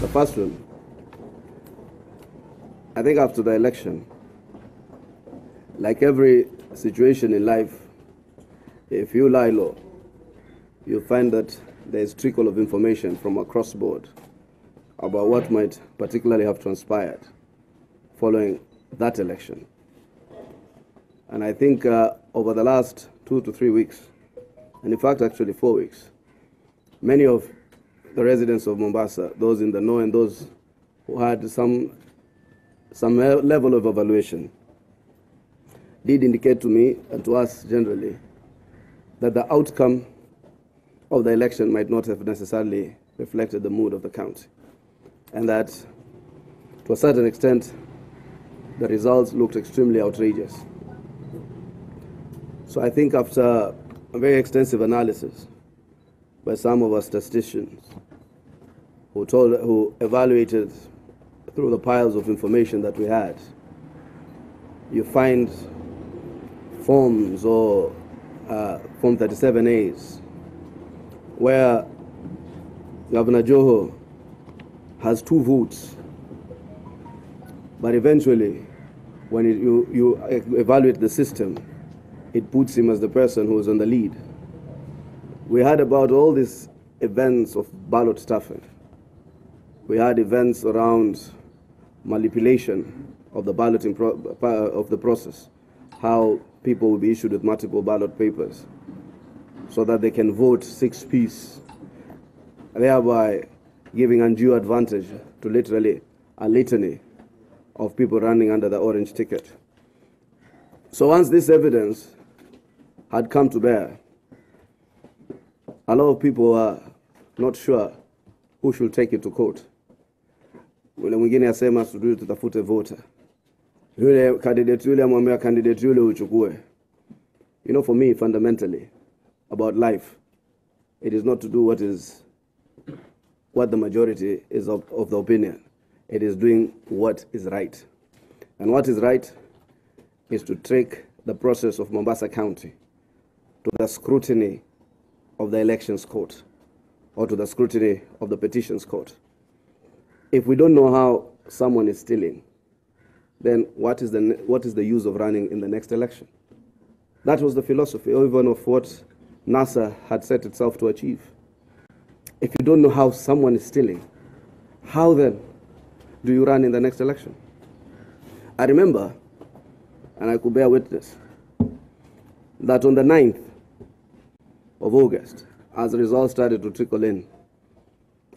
The first one, I think after the election, like every situation in life, if you lie low, you find that there is trickle of information from across board about what might particularly have transpired following that election. And I think over the last 2 to 3 weeks, and in fact actually 4 weeks, many of the residents of Mombasa, those in the know and those who had some level of evaluation, did indicate to me and to us generally that the outcome of the election might not have necessarily reflected the mood of the county, and that to a certain extent the results looked extremely outrageous. So I think after a very extensive analysis by some of our statisticians who evaluated through the piles of information that we had, you find forms or Form 37As where Governor Joho has 2 votes, but eventually when you evaluate the system, it puts him as the person who is on the lead. We heard about all these events of ballot stuffing. We had events around manipulation of the balloting of the process, how people will be issued with multiple ballot papers so that they can vote 6-piece, thereby giving undue advantage to literally a litany of people running under the orange ticket. So once this evidence had come to bear, a lot of people were not sure who should take it to court. Ule mwingine asema sijui tutafute voter. Yule candidate yule amwambia candidate yule uchukue. You know, for me, fundamentally, about life, it is not to do what the majority is of the opinion. It is doing what is right. And what is right is to take the process of Mombasa County to the scrutiny of the elections court or to the scrutiny of the petitions court. If we don't know how someone is stealing, then what is the use of running in the next election? That was the philosophy even of what NASA had set itself to achieve. If you don't know how someone is stealing, how then do you run in the next election? I remember, and I could bear witness, that on the 9th of August, as the results started to trickle in,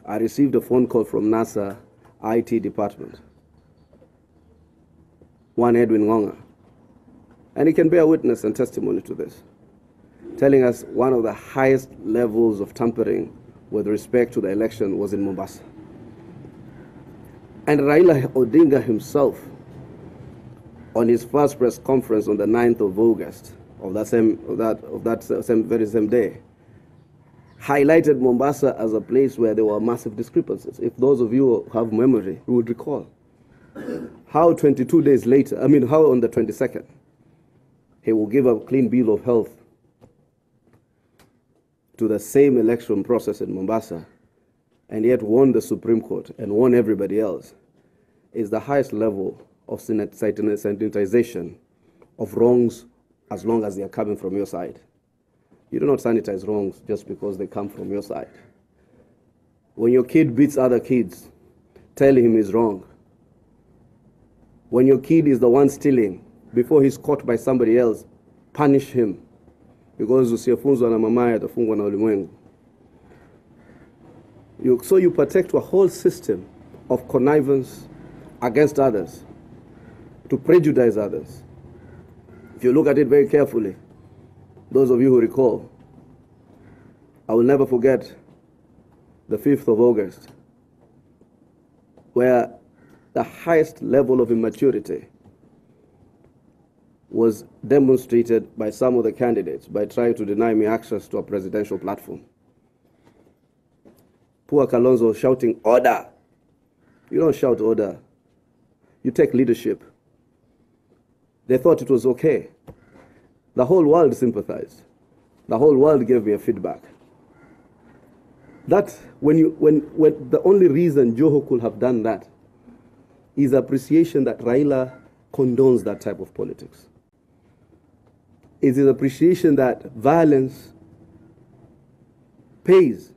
I received a phone call from NASA IT department, one Edwin Ngonga, and he can bear witness and testimony to this, telling us one of the highest levels of tampering with respect to the election was in Mombasa. And Raila Odinga himself, on his first press conference on the 9th of August of that very same day, highlighted Mombasa as a place where there were massive discrepancies. If those of you who have memory, you would recall how 22 days later, how on the 22nd, he will give a clean bill of health to the same election process in Mombasa, and yet won the Supreme Court and won everybody else, is the highest level of sanitization of wrongs as long as they are coming from your side. You do not sanitize wrongs just because they come from your side. When your kid beats other kids, tell him he's wrong. When your kid is the one stealing, before he's caught by somebody else, punish him. Because usiyefunzwa na mamaye atafungwa na ulimwengu. So you protect a whole system of connivance against others, to prejudice others. If you look at it very carefully, those of you who recall, I will never forget the 5th of August, where the highest level of immaturity was demonstrated by some of the candidates by trying to deny me access to a presidential platform. Poor Kalonzo shouting, "Order!" You don't shout order. You take leadership. They thought it was okay. The whole world sympathized. The whole world gave me a feedback. That when the only reason Joho could have done that is appreciation that Raila condones that type of politics. It is appreciation that violence pays,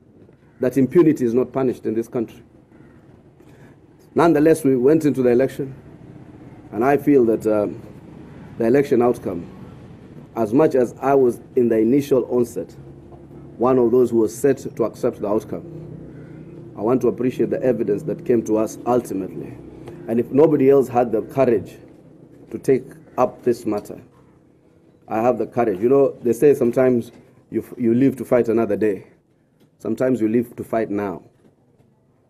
that impunity is not punished in this country. Nonetheless, we went into the election, and I feel that the election outcome, as much as I was in the initial onset, one of those who was set to accept the outcome, I want to appreciate the evidence that came to us ultimately. And if nobody else had the courage to take up this matter, I have the courage. You know, they say sometimes you live to fight another day. Sometimes you live to fight now.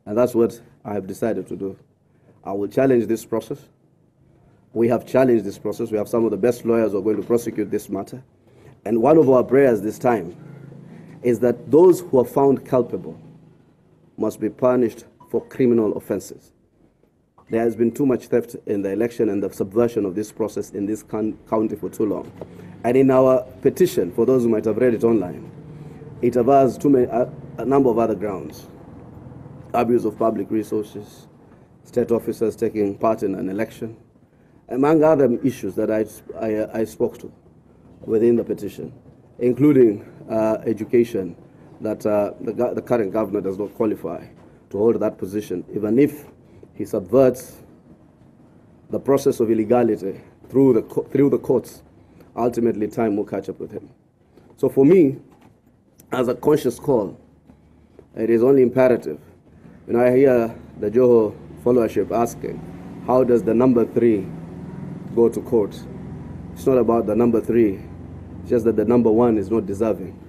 And that's what I have decided to do. I will challenge this process. We have challenged this process. We have some of the best lawyers who are going to prosecute this matter. And one of our prayers this time is that those who are found culpable must be punished for criminal offenses. There has been too much theft in the election and the subversion of this process in this county for too long. And in our petition, for those who might have read it online, it avers a number of other grounds. Abuse of public resources, state officers taking part in an election, among other issues that I spoke to within the petition, including education, that the current governor does not qualify to hold that position, even if he subverts the process of illegality through the courts. Ultimately, time will catch up with him. So for me, as a conscious call, it is only imperative. You know, I hear the Joho followership asking, how does the number 3 go to court? It's not about the number 3, it's just that the number 1 is not deserving.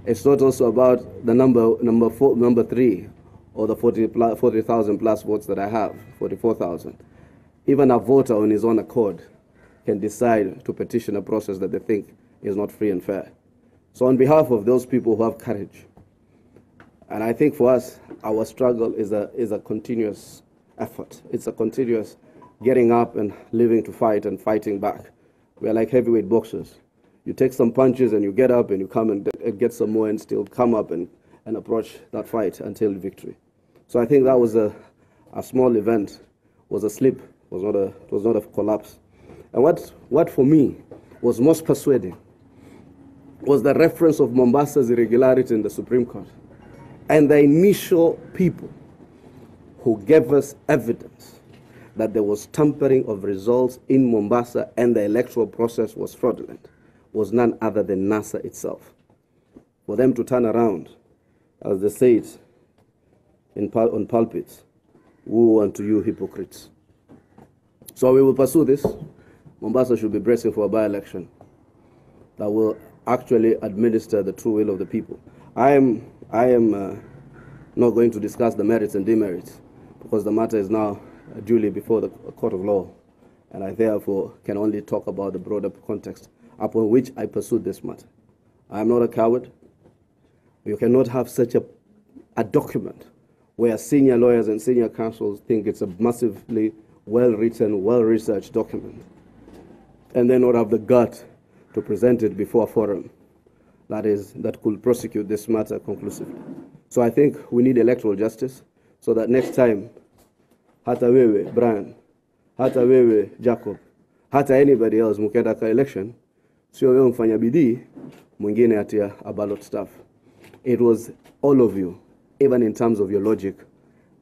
It's not also about the number 3, or the 40,000 plus votes that I have, 44,000. Even a voter on his own accord can decide to petition a process that they think is not free and fair. So on behalf of those people who have courage, and I think for us, our struggle is a continuous effort. It's a continuous getting up and living to fight and fighting back. We are like heavyweight boxers. You take some punches and you get up and you come and get some more and still come up and approach that fight until victory. So I think that was a small event, was a slip, was not a collapse. And what for me was most persuading was the reference of Mombasa's irregularity in the Supreme Court and the initial people who gave us evidence that there was tampering of results in Mombasa and the electoral process was fraudulent was none other than NASA itself. For them to turn around, as they say it on pulpits, woe unto you hypocrites. So we will pursue this. Mombasa should be bracing for a by-election that will actually administer the true will of the people. I am not going to discuss the merits and demerits because the matter is now duly before the court of law, and I therefore can only talk about the broader context upon which I pursued this matter. I am not a coward. You cannot have such a document where senior lawyers and senior counsels think it's a massively well-written, well-researched document, and then not have the gut to present it before a forum that could prosecute this matter conclusively. So I think we need electoral justice so that next time, hata wewe, Brian, hata wewe, Jacob, hata anybody else mukenda ka election, sio wewe mfanya bidii, mwingine atia a ballot staff. It was all of you, even in terms of your logic,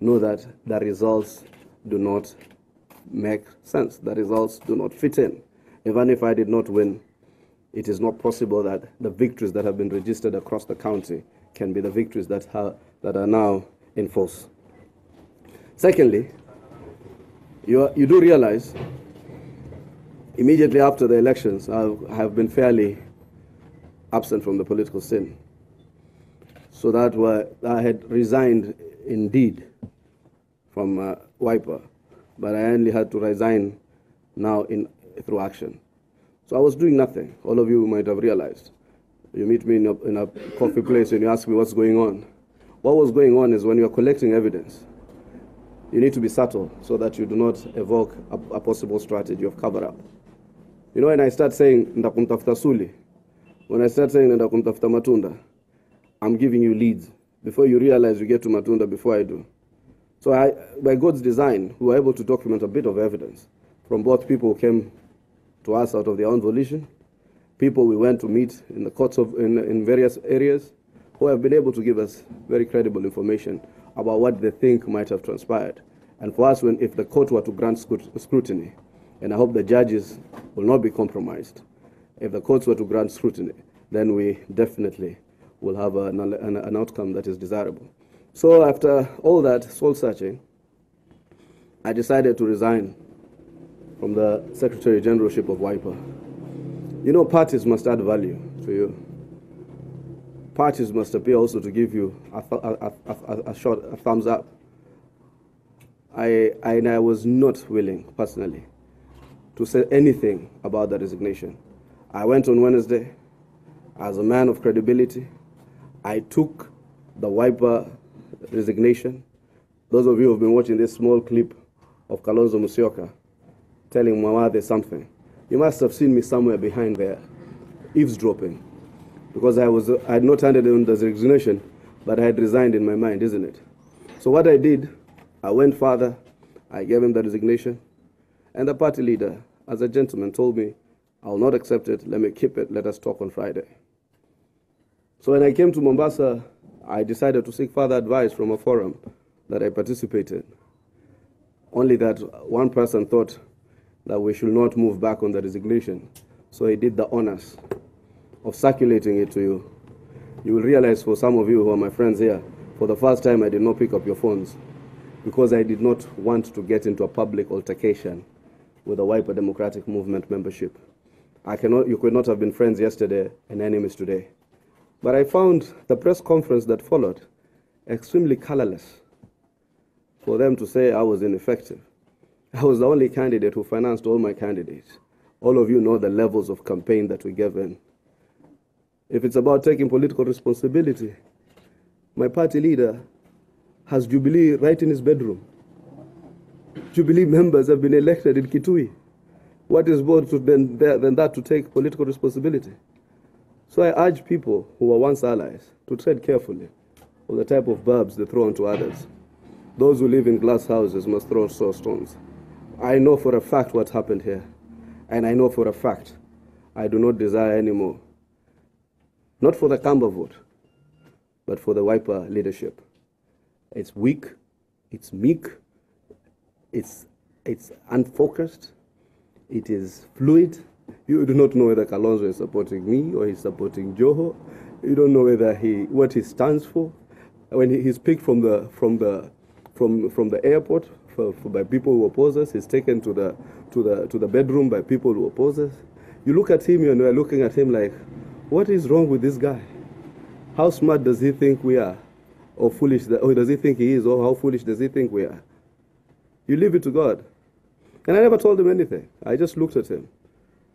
know that the results do not make sense. The results do not fit in. Even if I did not win, it is not possible that the victories that have been registered across the county can be the victories that are now in force. Secondly, you do realize, immediately after the elections, I have been fairly absent from the political scene. So that I had resigned indeed from Wiper, but I only had to resign now through action. So I was doing nothing. All of you might have realized. You meet me in a coffee place and you ask me what's going on. What was going on is when you are collecting evidence, you need to be subtle so that you do not evoke a possible strategy of cover-up. You know, when I start saying, ndakumtafuta Suli, when I start saying, ndakumtafuta Matunda, I'm giving you leads before you realize you get to Matunda before I do. So by God's design, we were able to document a bit of evidence from both people who came to us out of their own volition, people we went to meet in the courts in various areas, who have been able to give us very credible information about what they think might have transpired. And for us, if the court were to grant scrutiny, and I hope the judges will not be compromised, if the courts were to grant scrutiny, then we definitely will have an outcome that is desirable. So after all that soul-searching, I decided to resign from the Secretary Generalship of WIPA. You know, parties must add value to you. Parties must appear also to give you a thumbs up. I was not willing, personally, to say anything about the resignation. I went on Wednesday as a man of credibility. I took the WIPA resignation. Those of you who have been watching this small clip of Kalonzo Musyoka telling Mawathe something, you must have seen me somewhere behind there, eavesdropping, because I had not handed in the resignation, but I had resigned in my mind, isn't it? So what I did, I went further, I gave him the resignation, and the party leader, as a gentleman, told me, I will not accept it, let me keep it, let us talk on Friday. So when I came to Mombasa, I decided to seek further advice from a forum that I participated. Only that one person thought that we should not move back on the resignation. So he did the honors of circulating it to you. You will realize, for some of you who are my friends here, for the first time I did not pick up your phones because I did not want to get into a public altercation with the WIPA Democratic Movement membership. You could not have been friends yesterday and enemies today. But I found the press conference that followed extremely colorless for them to say I was ineffective. I was the only candidate who financed all my candidates. All of you know the levels of campaign that we gave in. If it's about taking political responsibility, my party leader has Jubilee right in his bedroom. Jubilee members have been elected in Kitui. What is more than that to take political responsibility? So I urge people who were once allies to tread carefully of the type of barbs they throw onto others. Those who live in glass houses must throw stones. I know for a fact what happened here. And I know for a fact I do not desire anymore. Not for the Kamba vote, but for the WIPA leadership. It's weak, it's meek, it's unfocused, it is fluid. You do not know whether Kalonzo is supporting me or he's supporting Joho. You don't know whether what he stands for. When he's picked from the airport by people who oppose us, he's taken to the bedroom by people who oppose us. You look at him and we're looking at him like, what is wrong with this guy? How smart does he think we are? Or foolish, or does he think he is? Or how foolish does he think we are? You leave it to God. And I never told him anything. I just looked at him.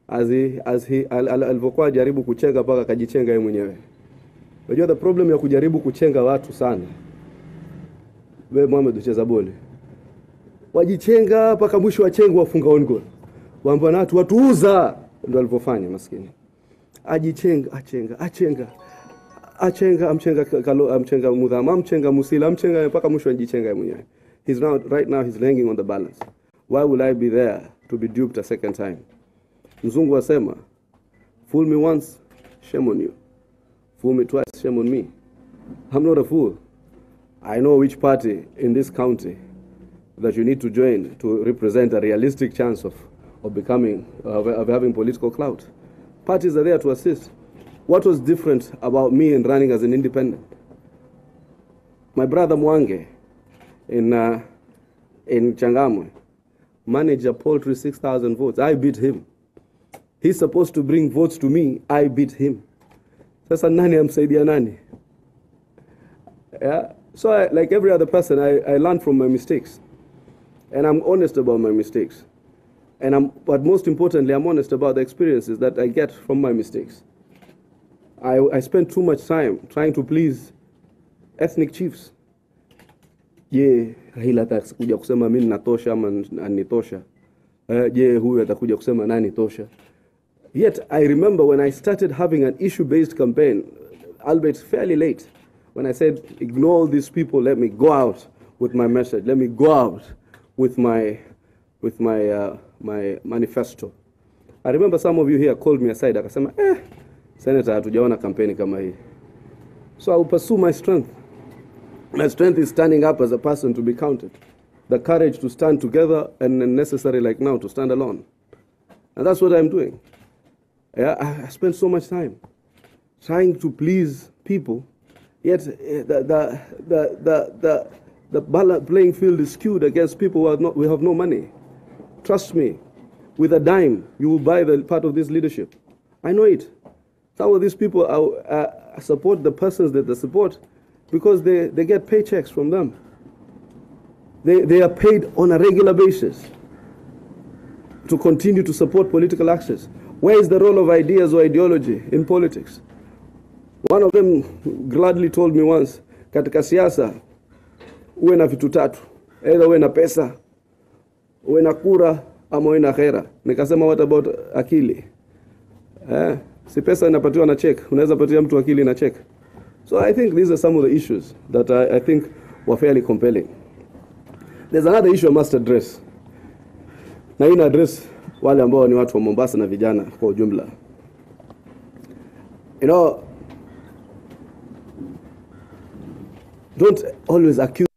Alivyokuwa jaribu kuchenga mpaka kajichenga yeye mwenyewe. Unajua the problem ya kujaribu kuchenga watu sana. Wewe Mohamed ucheza boli. Wajichenga mpaka mwisho wachenga wafunga on goal. Waambia na watu watuuza, ndio alivyofanya maskini. Amchenga Mudhama, amchenga Musila, amchenga mpaka mwisho ajichenga yeye mwenyewe. Right now he's hanging on the balance. Why will I be there to be duped a second time? Mzungu wasema, fool me once, shame on you. Fool me twice, shame on me. I'm not a fool. I know which party in this county that you need to join to represent a realistic chance of having political clout. Parties are there to assist. What was different about me in running as an independent? My brother Mwange in Changamwe managed a paltry 6,000 votes. I beat him. He's supposed to bring votes to me. I beat him. Sasa nani amsaidia nani? Yeah. So like every other person, I learn from my mistakes. And I'm honest about my mistakes. But most importantly, I'm honest about the experiences that I get from my mistakes. I spend too much time trying to please ethnic chiefs. Raila atakuja kusema mimi natosha ama anitosha. Huyu atakuja kusema nani tosha. Yet I remember when I started having an issue-based campaign, albeit fairly late, when I said ignore all these people, let me go out with my message, let me go out with my manifesto. I remember some of you here called me aside, akasema, Senator, hatujaona kampeni kama hii. So I will pursue my strength. My strength is standing up as a person to be counted. The courage to stand together, and necessary like now to stand alone. And that's what I'm doing. Yeah, I spend so much time trying to please people, yet the playing field is skewed against people who have no money. Trust me, with a dime, you will buy the part of this leadership. I know it. Some of these people support the persons that they support because they get paychecks from them. They are paid on a regular basis to continue to support political access. Where is the role of ideas or ideology in politics? One of them gladly told me once, katika siasa, uwe na vitu tatu. Either uwe na pesa, uwe na kura, ama uwe na khera. Nikasema, what about akili? Si pesa inapatiwa na check, unaweza patia mtu akili na check. So I think these are some of the issues that I think were fairly compelling. There's another issue I must address. Na hii na address wale ambao ni watu wa Mombasa na vijana kwa ujumla. You know, don't always accuse